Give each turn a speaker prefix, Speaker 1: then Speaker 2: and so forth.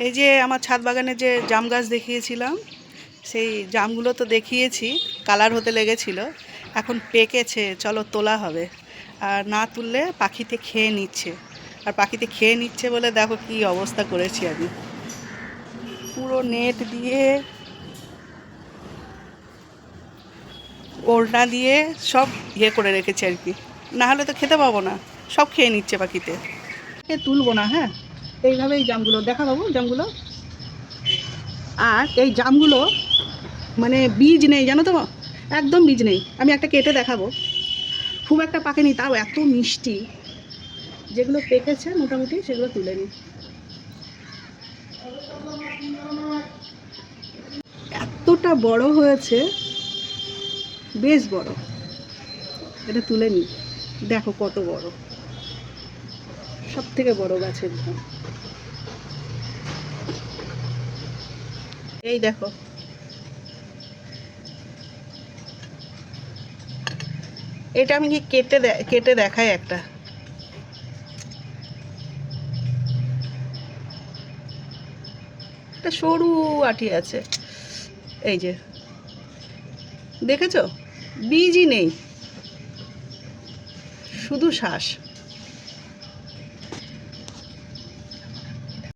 Speaker 1: এই যে আমার ছাদ বাগানে যে জাম গাছ দেখিয়েছিলাম, সেই জামগুলো তো দেখিয়েছি, কালার হতে লেগেছিল, এখন পেকেছে, চলো তোলা হবে। আর না তুললে পাখিতে খেয়ে নিচ্ছে, আর পাখিতে খেয়ে নিচ্ছে বলে দেখো কি অবস্থা করেছি আমি। পুরো নেট দিয়ে, ওড়না দিয়ে সব করে রেখেছি আর কি, না হলে তো খেতে পাবো না, সব খেয়ে নিচ্ছে পাখিতে। তুলবো না, হ্যাঁ, এইভাবেই জামগুলো দেখা পাবো, জামগুলো। আর এই জামগুলো মানে বীজ নেই, জানো তো, একদম বীজ নেই। আমি একটা কেটে দেখাবো, খুব একটা পাকেনি, তাও এত মিষ্টি। যেগুলো পেকেছে মোটামুটি সেগুলো তুলে নিই। এতটা বড় হয়েছে, বেশ বড়। এটা তুলে নিই, দেখো কত বড়, সব থেকে বড় গাছের ধান। এই দেখো, এটা আমি কি কেটে দেখাই একটা। একটা সরু আঠি আছে, এই যে দেখেছো, বীজই নেই, শুধু শ্বাস।